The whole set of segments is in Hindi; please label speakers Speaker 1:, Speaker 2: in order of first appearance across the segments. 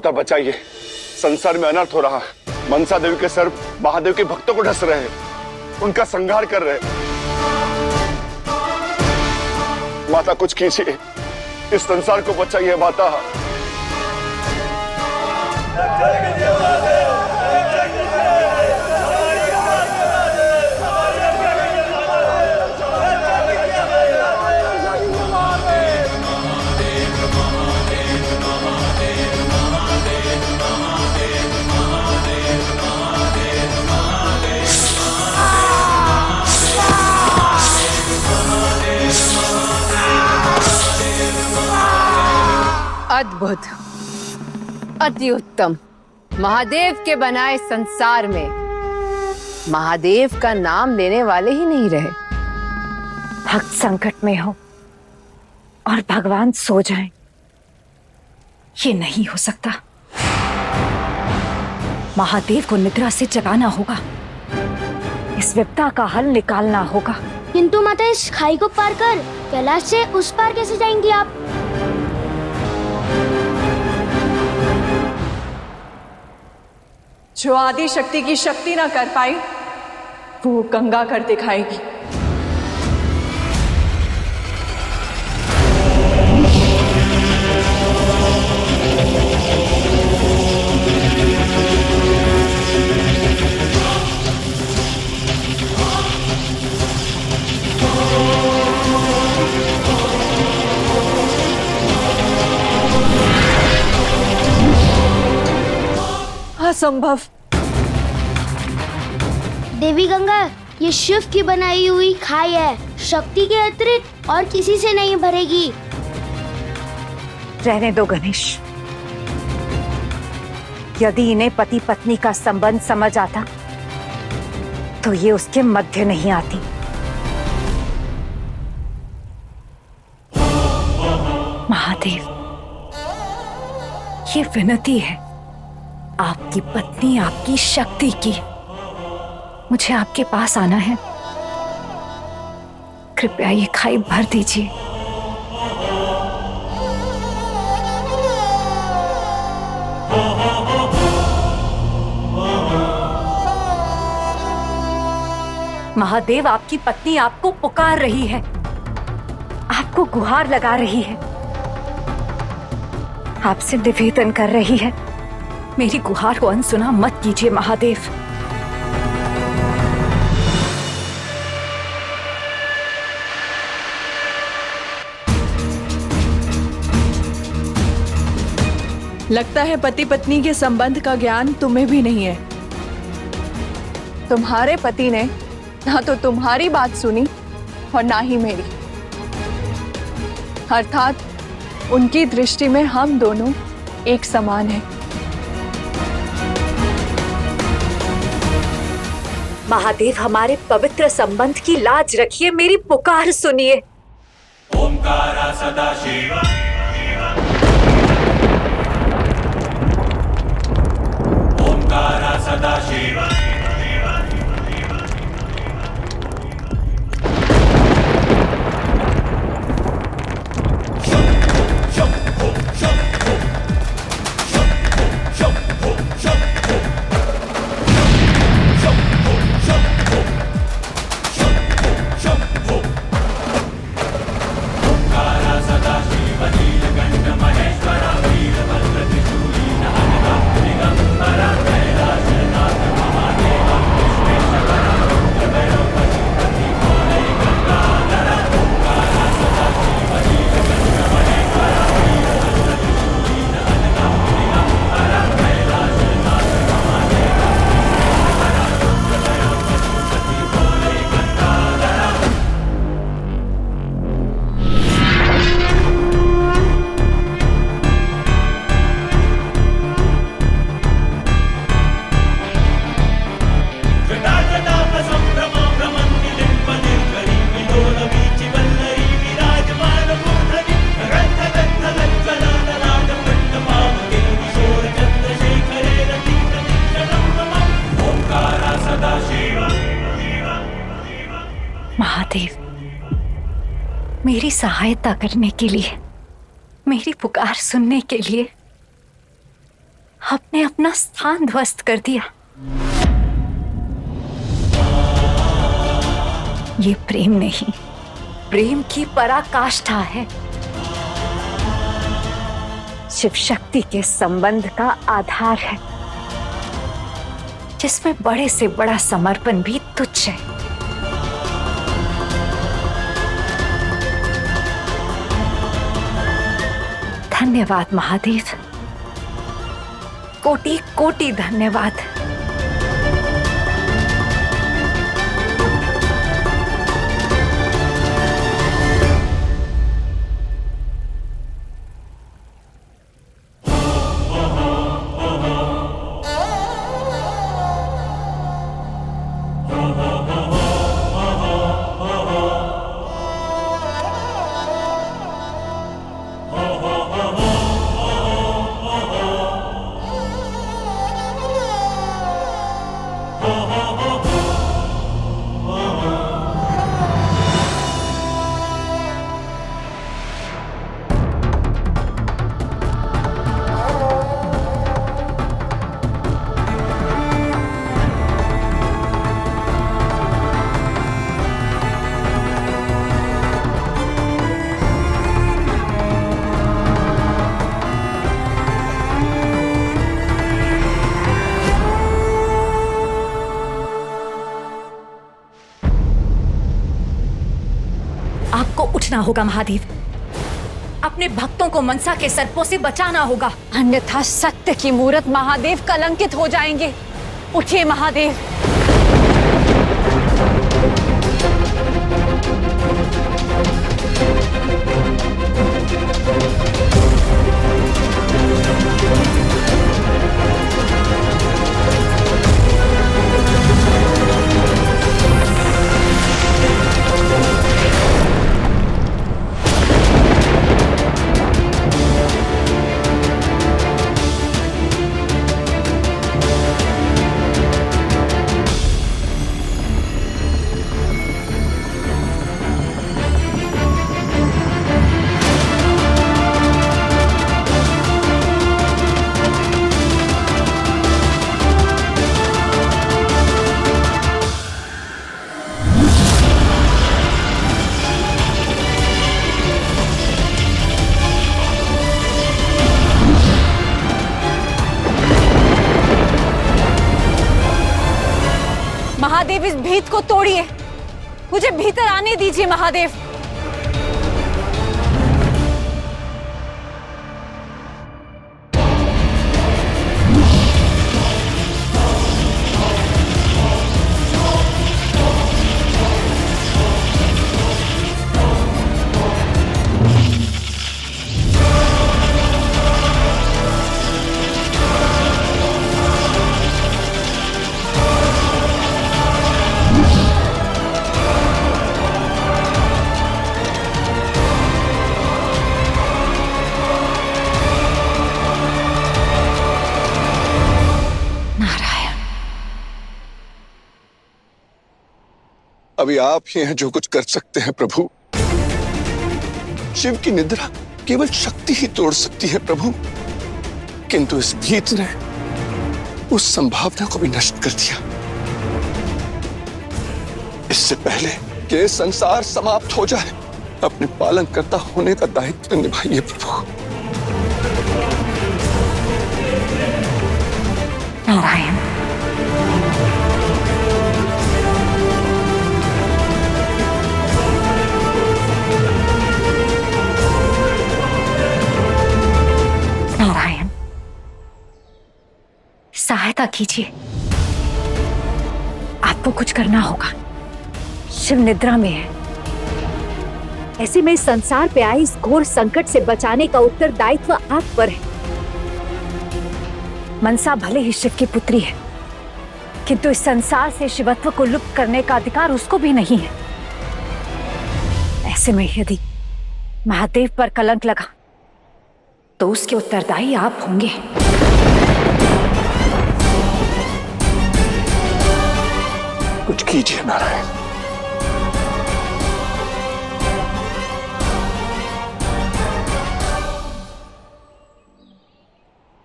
Speaker 1: माता बचाइए, संसार में अनर्थ हो रहा है। मनसा देवी के सर्प महादेव के भक्तों को डस रहे हैं, उनका संहार कर रहे हैं। माता कुछ कीजिए, इस संसार को बचाइए माता।
Speaker 2: अद्भुत, अति उत्तम। महादेव के बनाए संसार में महादेव का नाम लेने वाले ही नहीं रहे।
Speaker 3: भक्त संकट में हो और भगवान सो जाएं, ये नहीं हो सकता। महादेव को निद्रा से जगाना होगा, इस विपदा का हल निकालना होगा।
Speaker 4: किंतु माता, इस खाई को पार कर कैलाश से उस पार कैसे जाएंगी आप?
Speaker 5: जो आदि शक्ति की शक्ति ना कर पाई, वो गंगा कर दिखाएगी। असंभव।
Speaker 4: देवी गंगा, ये शिव की बनाई हुई खाई है, शक्ति के अतिरिक्त और किसी से नहीं भरेगी।
Speaker 3: रहने दो गणेश, यदि इन्हें पति पत्नी का संबंध समझ आता तो ये उसके मध्य नहीं आती। महादेव, ये विनती है आपकी पत्नी, आपकी शक्ति की। मुझे आपके पास आना है, कृपया ये खाई भर दीजिए। महादेव, आपकी पत्नी आपको पुकार रही है, आपको गुहार लगा रही है, आपसे निवेदन कर रही है। मेरी गुहार को अनसुना मत कीजिए महादेव।
Speaker 5: लगता है पति पत्नी के संबंध का ज्ञान तुम्हें भी नहीं है। तुम्हारे पति ने ना तो तुम्हारी बात सुनी और ना ही मेरी। अर्थात उनकी दृष्टि में हम दोनों एक समान हैं।
Speaker 3: महादेव, हमारे पवित्र संबंध की लाज रखिए, मेरी पुकार सुनिए।
Speaker 6: ओंकारा सदाशिव, ओंकारा सदाशिव।
Speaker 3: महादेव, मेरी सहायता करने के लिए, मेरी पुकार सुनने के लिए आपने अपना स्थान ध्वस्त कर दिया। ये प्रेम नहीं, प्रेम की पराकाष्ठा है। शिव शक्ति के संबंध का आधार है, जिसमें बड़े से बड़ा समर्पण भी तुच्छ है। धन्यवाद महादेव, कोटि कोटि धन्यवाद। आपको उठना होगा महादेव, अपने भक्तों को मनसा के सर्पों से बचाना होगा, अन्यथा सत्य की मूरत महादेव कलंकित हो जाएंगे। उठिए महादेव। महादेव, इस भीत को तोड़िए, मुझे भीतर आने दीजिए महादेव।
Speaker 1: अभी आप ही हैं जो कुछ कर सकते हैं प्रभु। शिव की निद्रा केवल शक्ति ही तोड़ सकती है प्रभु, किंतु इस भीत ने उस संभावना को भी नष्ट कर दिया। इससे पहले कि संसार समाप्त हो जाए, अपने पालनकर्ता होने का दायित्व निभाइए प्रभु।
Speaker 3: नारायण। नारायण, सहायता कीजिए, आपको कुछ करना होगा। शिव निद्रा में है, ऐसे में संसार पे आई इस घोर संकट से बचाने का उत्तरदायित्व आप पर है। मनसा भले ही शिव की पुत्री है, किंतु इस संसार से शिवत्व को लुप्त करने का अधिकार उसको भी नहीं है। ऐसे में यदि महादेव पर कलंक लगा तो उसके उत्तरदायी आप होंगे।
Speaker 1: कुछ कीजिए नारायण।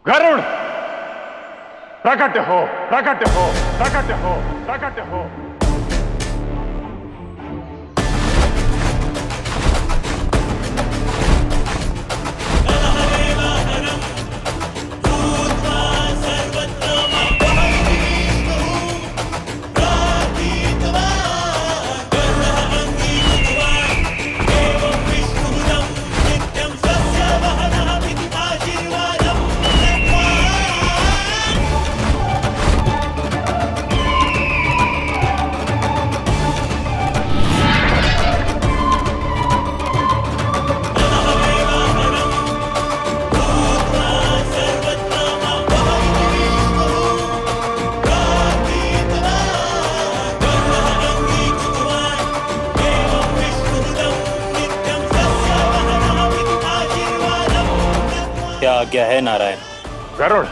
Speaker 7: गरुड़, प्रकट हो, प्रकट हो, प्रकट हो, प्रकट हो।
Speaker 8: क्या आज्ञा है नारायण?
Speaker 7: गरुड़,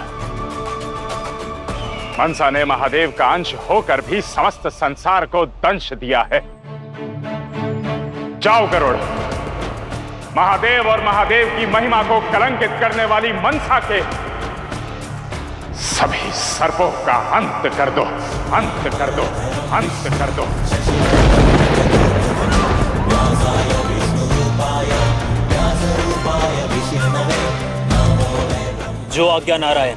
Speaker 7: मनसा ने महादेव का अंश होकर भी समस्त संसार को दंश दिया है। जाओ गरुड़, महादेव और महादेव की महिमा को कलंकित करने वाली मनसा के सभी सर्पों का अंत कर दो, अंत कर दो, अंत कर दो।
Speaker 8: जो आज्ञा नारायण।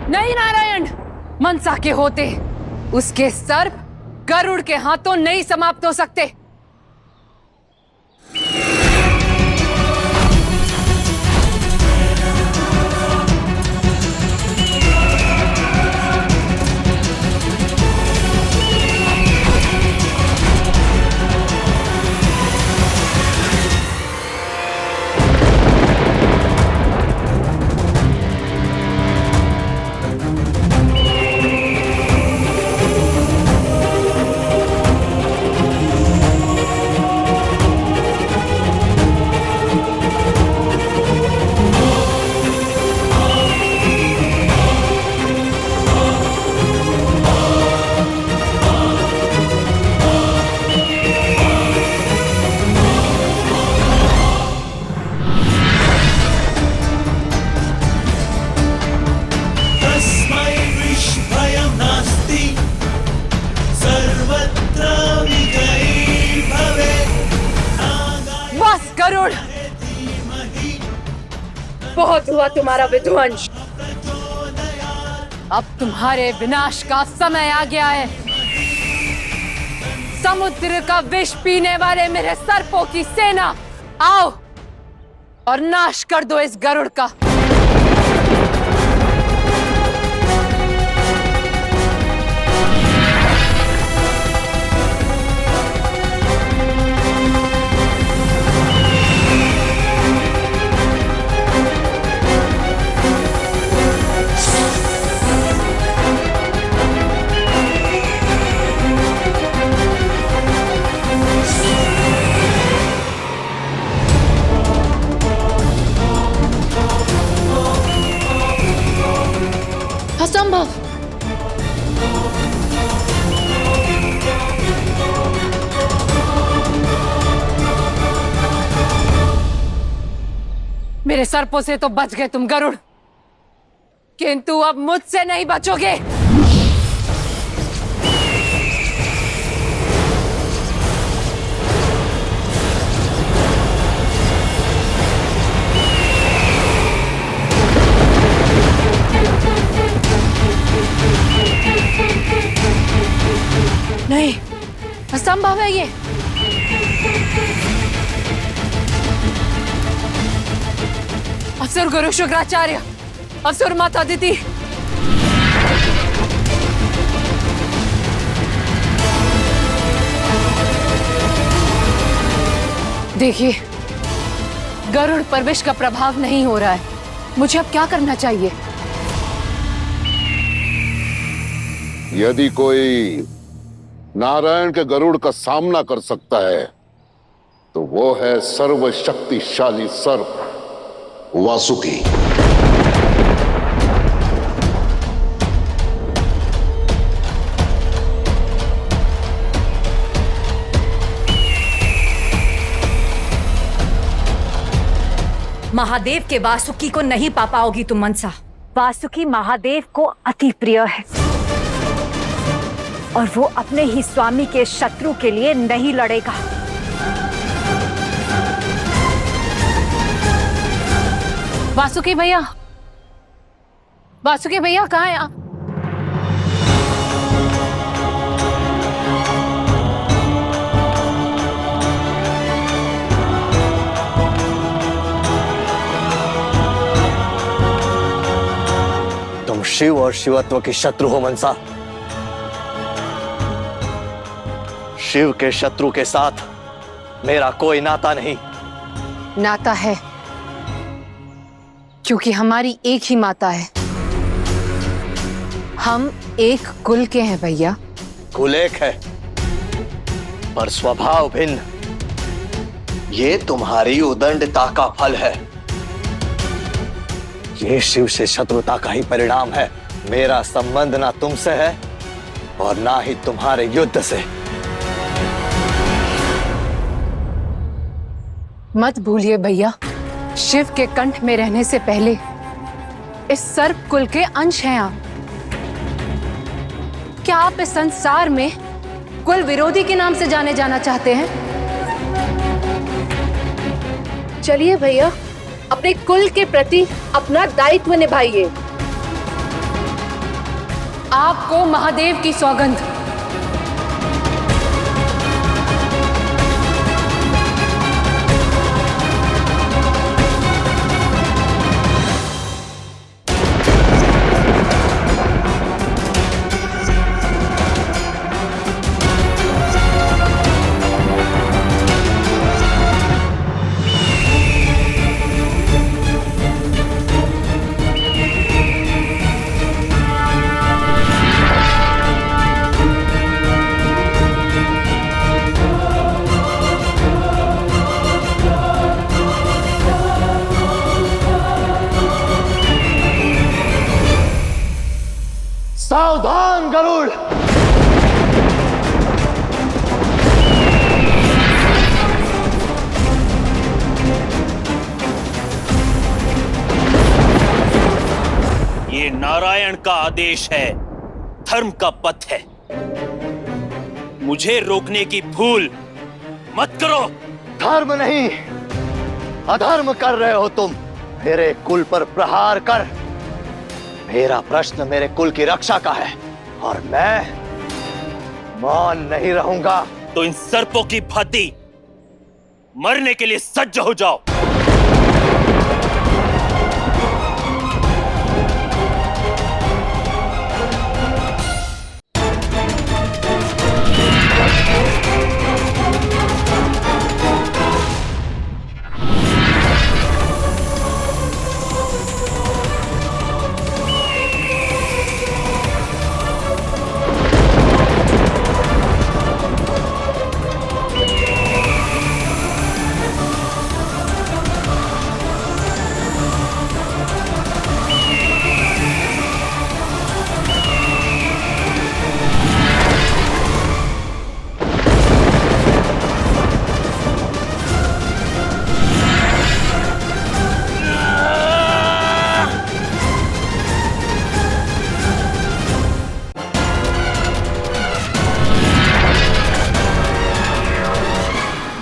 Speaker 2: नहीं नारायण, मनसा के होते उसके सर्प गरुड़ के हाथों नहीं समाप्त हो सकते। गरुड़, बहुत हुआ तुम्हारा विध्वंस। अब तुम्हारे विनाश का समय आ गया है। समुद्र का विष पीने वाले मेरे सर्पों की सेना, आओ और नाश कर दो इस गरुड़ का। असंभव। मेरे सर्पों से तो बच गए तुम गरुड़, किंतु अब मुझसे नहीं बचोगे। नहीं, असंभव है ये। असुर गुरु शुक्राचार्य, असुर माता अदिति, देखिए गरुड़ पर विष का प्रभाव नहीं हो रहा है। मुझे अब क्या करना चाहिए?
Speaker 9: यदि कोई नारायण के गरुड़ का सामना कर सकता है तो वो है सर्वशक्तिशाली सर्प वासुकी।
Speaker 3: महादेव के वासुकी को नहीं पा पाओगी तुम मनसा। वासुकी महादेव को अति प्रिय है और वो अपने ही स्वामी के शत्रु के लिए नहीं लड़ेगा।
Speaker 2: वासुकी भैया कहाँ हैं आप?
Speaker 10: तुम शिव और शिवत्व की शत्रु हो मनसा। शिव के शत्रु के साथ मेरा कोई नाता नहीं।
Speaker 2: नाता है, क्योंकि हमारी एक ही माता है। हम एक कुल के हैं भैया।
Speaker 10: कुल एक है पर स्वभाव भिन्न। ये तुम्हारी उदंडता का फल है। ये शिव से शत्रुता का ही परिणाम है। मेरा संबंध ना तुमसे है और ना ही तुम्हारे युद्ध से।
Speaker 2: मत भूलिए भैया, शिव के कंठ में रहने से पहले इस सर्प कुल के अंश हैं आप। क्या आप इस संसार में कुल विरोधी के नाम से जाने जाना चाहते हैं? चलिए भैया, अपने कुल के प्रति अपना दायित्व निभाइए। आपको महादेव की सौगंध।
Speaker 10: सावधान गरुड़।
Speaker 8: ये नारायण का आदेश है, धर्म का पथ है। मुझे रोकने की भूल मत करो।
Speaker 10: धर्म नहीं, अधर्म कर रहे हो तुम। मेरे कुल पर प्रहार कर। मेरा प्रश्न मेरे कुल की रक्षा का है और मैं मौन नहीं रहूंगा।
Speaker 8: तो इन सर्पों की भांति मरने के लिए सज्ज हो जाओ।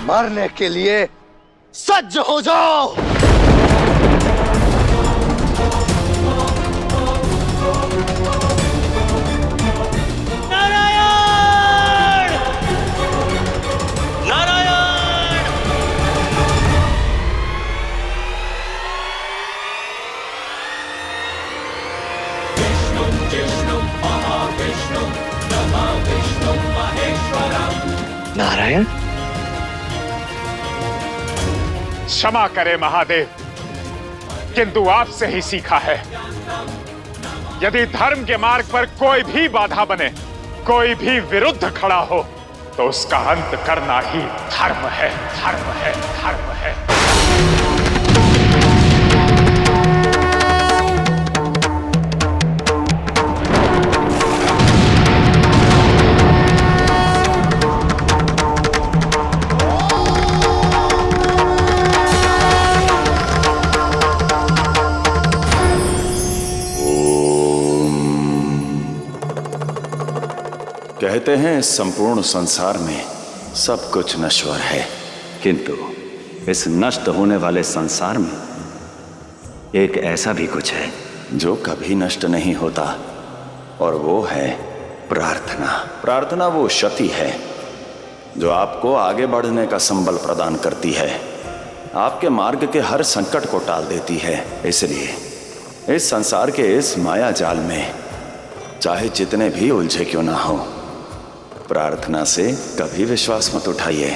Speaker 10: मरने के लिए सज्ज हो जाओ।
Speaker 8: नारायण! नारायण!
Speaker 10: नारायण,
Speaker 7: क्षमा करे महादेव, किंतु आपसे ही सीखा है। यदि धर्म के मार्ग पर कोई भी बाधा बने, कोई भी विरुद्ध खड़ा हो, तो उसका अंत करना ही धर्म है। धर्म है, धर्म है।
Speaker 11: कहते हैं इस संपूर्ण संसार में सब कुछ नश्वर है, किंतु इस नष्ट होने वाले संसार में एक ऐसा भी कुछ है जो कभी नष्ट नहीं होता, और वो है प्रार्थना। प्रार्थना वो शक्ति है जो आपको आगे बढ़ने का संबल प्रदान करती है, आपके मार्ग के हर संकट को टाल देती है। इसलिए इस संसार के इस माया जाल में चाहे जितने भी उलझे क्यों ना हो, प्रार्थना से कभी विश्वास मत उठाइए।